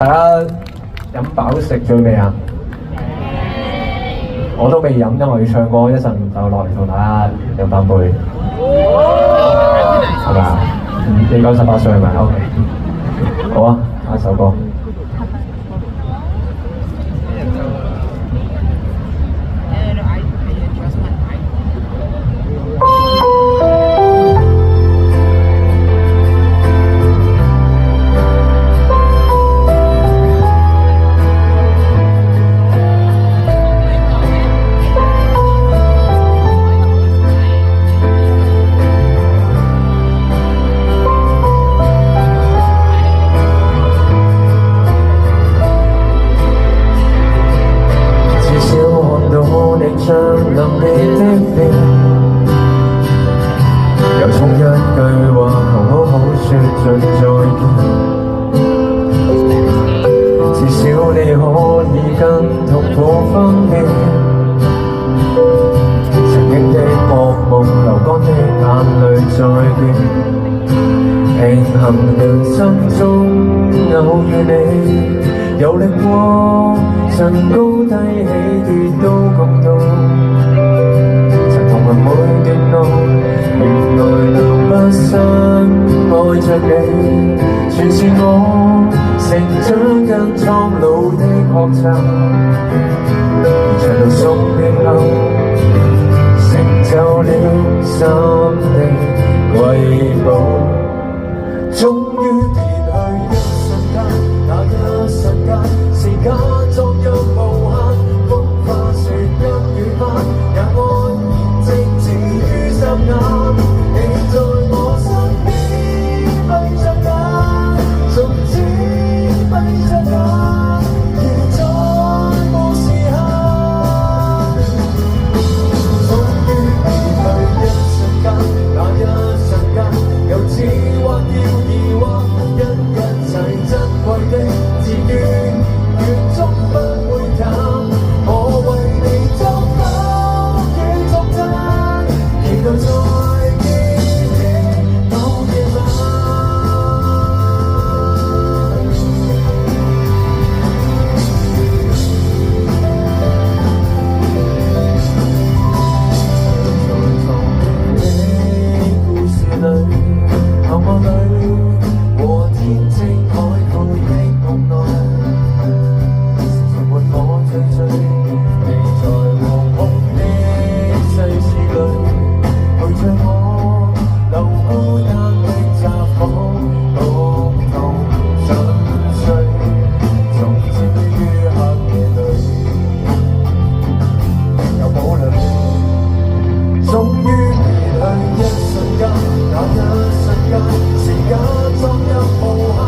大家飲飽食咗未啊？我都未飲，因為要唱歌，一陣就落嚟同大家飲翻杯，係咪啊？你夠18歲係咪 ？OK， 好啊，下一首歌。像臨別的臉，又衝一句話，好好說着再見。至少你可以跟痛苦分辨，曾經的噩夢，流乾的眼淚再見。慶幸人生中偶遇你，遊歷過曾高低起跌都共度，曾同行每段路，原來留不生愛着你，全是我成長跟蒼老的學習，而長路送別後，成就了心的瑰寶。終於撇去一瞬間，那一瞬間，時間作入無限，風花雪陰雨翻，也安然靜止於霎眼。你在我身邊，閉着眼，從此閉着眼，如再無時限。終於撇去一瞬間，那一瞬間，又似幻要。因一切珍貴的自願，願終不會淡。我為你作否與作真，期待再見你某夜晚。在藏的故事裡，厚幕裡。和天際海闊的夢內，沉沒我醉醉，你在惶恐的世事裡，陪着我流孤單的札幌，共同沉睡，從此於黑夜裡有保留。終於撇去一瞬間，那一瞬間，時間作入無限，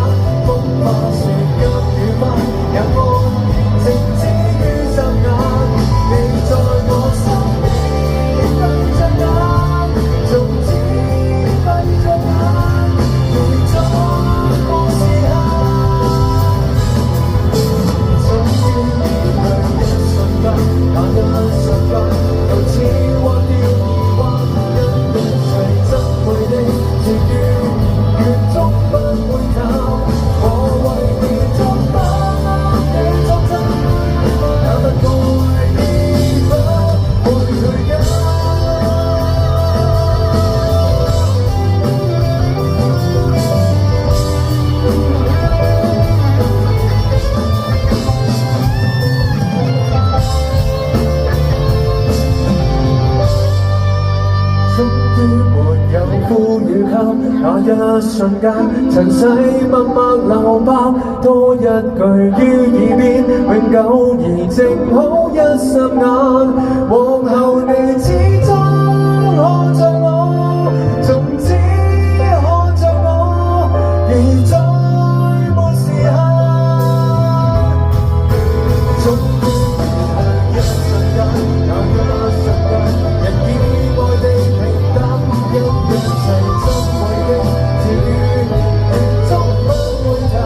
風花雪陰雨翻，也安然靜止於霎眼。你在我身邊，閉着眼，從此閉着眼，如再無時限。終於撇去一瞬間，那一瞬間，又似幻掉疑惑，因一切珍貴的自願。願終不會淡，我為你作否與作真，也不愛你不會退間。終於沒有呼與吸，那一瞬間，塵世默默流爆，多一句於耳邊，永久而靜好一霎眼。往後你始終看着我，從此看着我，而再沒時限。終於撇去一瞬間，那一瞬間，人意外地平淡，因一切珍貴的自願，願終不會淡。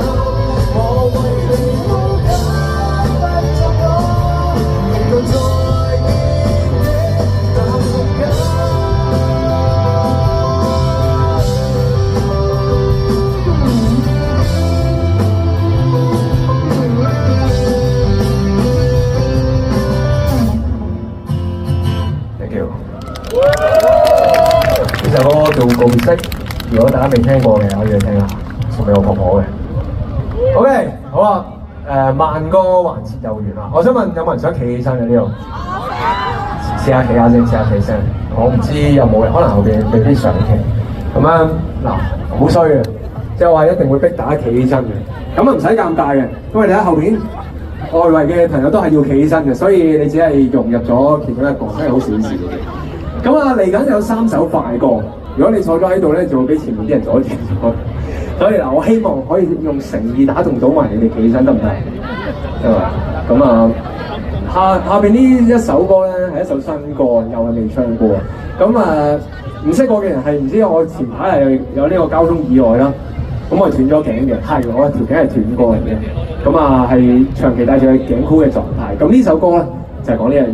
我為你孤單閉着眼，期待再見你那瞬間。識，如果大家未聽過嘅，可以去聽下，送俾我婆婆嘅。OK， 好啊，慢歌環節又完啦。我想問有冇人想企起身嘅呢度？試下企下先，試下企身。我唔知有冇人，可能後邊未必想企。咁樣嗱，好衰嘅，即係話一定會逼大家企起身嘅。咁啊唔使尷尬嘅，因為你喺後邊外圍嘅朋友都係要企起身嘅，所以你只係融入咗其中一個，真係好小事嘅。咁啊嚟緊有3首快歌，如果你坐咗喺度咧，就會俾前面啲人阻住咗。所以嗱，我希望可以用誠意打動到埋你哋企起身，得唔得？係嘛？咁啊，下邊呢一首歌咧係一首新歌，又係未唱過。咁啊，唔識我嘅人係唔知我前排係有呢個交通意外啦。咁我斷咗頸嘅，係我條頸係斷過嚟嘅。咁啊係長期戴住頸箍嘅狀態。咁呢首歌咧就係講呢樣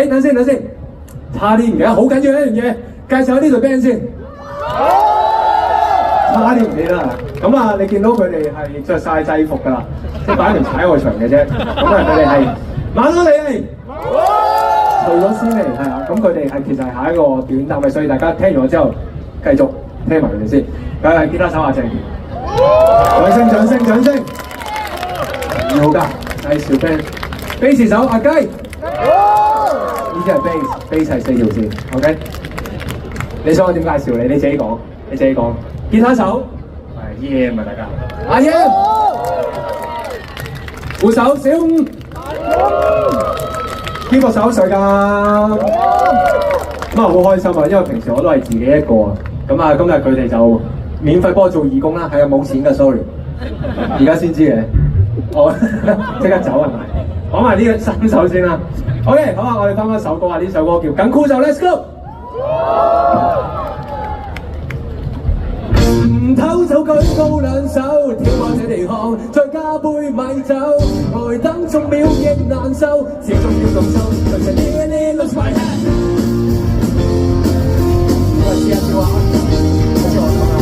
嘢。誒，等先，差啲唔記得，好緊要一樣嘢，介紹下呢隊 band 先。差啲唔記得啦。咁啊，你見到佢哋係着晒制服㗎啦，即係擺明踩外牆嘅啫。咁啊，佢哋係馬多利，除咗先嚟係啊。咁佢哋係其實係下一個短答嘅，所以大家聽完咗之後繼續聽埋佢哋先。佢係吉他手阿鄭健，掌聲！好㗎，係小 band。Bass 手阿雞，呢啲係 bass 係4條線 ，OK。你想我點介紹你？你自己講。吉他手係 EM 啊，大家。阿 EM， 鼓手小5，keyboard手水㗎。咁啊好開心啊，因為平時我都係自己一個啊。咁啊今日佢哋就免費幫我做義工啦，係啊冇錢㗎 ，sorry。而家先知嘅，我即刻走係咪？講埋呢3首先啦。OK， 好啊，我哋翻一首歌啊，呢首歌叫《緊箍咒》，Let's go。偷走舉高兩手，跳過這地項，再加杯米酒，呆等終秒亦難受，始終要動手，隨着呢 lose my head。我試下笑下，好似我咁啊！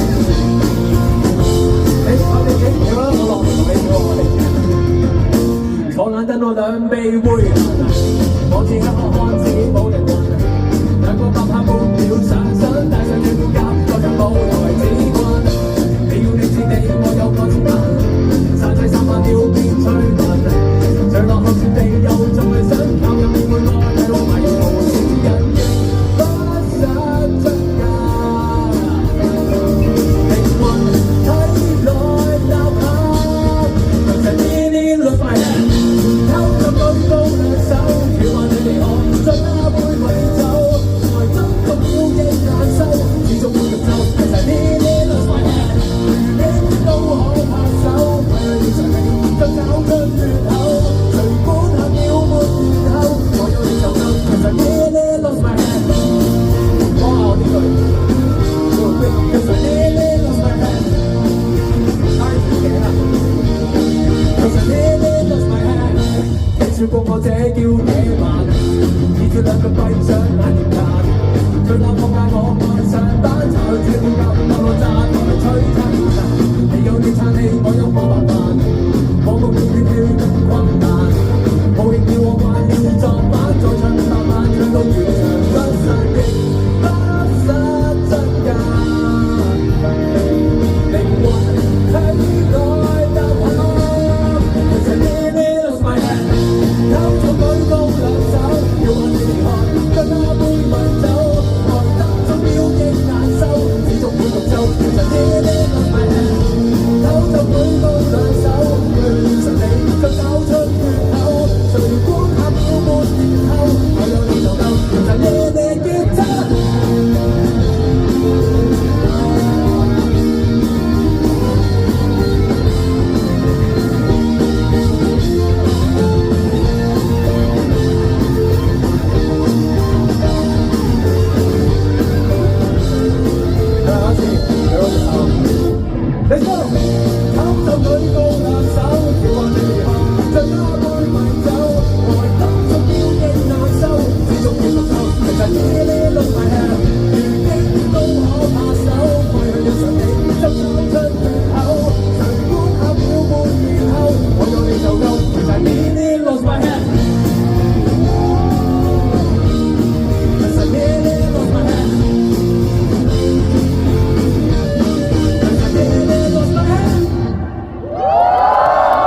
我哋幾條啦，我落嚟同你跳，我哋坐眼等我兩臂會，我自己看自己冇人問，兩個白拍半秒上身，帶上這副甲，再上舞台指棍。我有個前行，散水3萬秒變催問，墜落後絕地又再想靠入面會愛睇到迷無小人亦不想出界，靈魂體內吶喊，隨着呢落埋偷走舉高兩手，跳下這地項，再加杯米酒，來爭個秒亦難收，始終會入奏，其實呢落埋都可拍手，為了要長命，更咬出血口。儘管下秒沒然後，我要你就夠。其實呢 lost my head， 講下我呢句。其實呢 lost my head， 拉住頸啊。其實呢 lost my head， 你笑過我這叫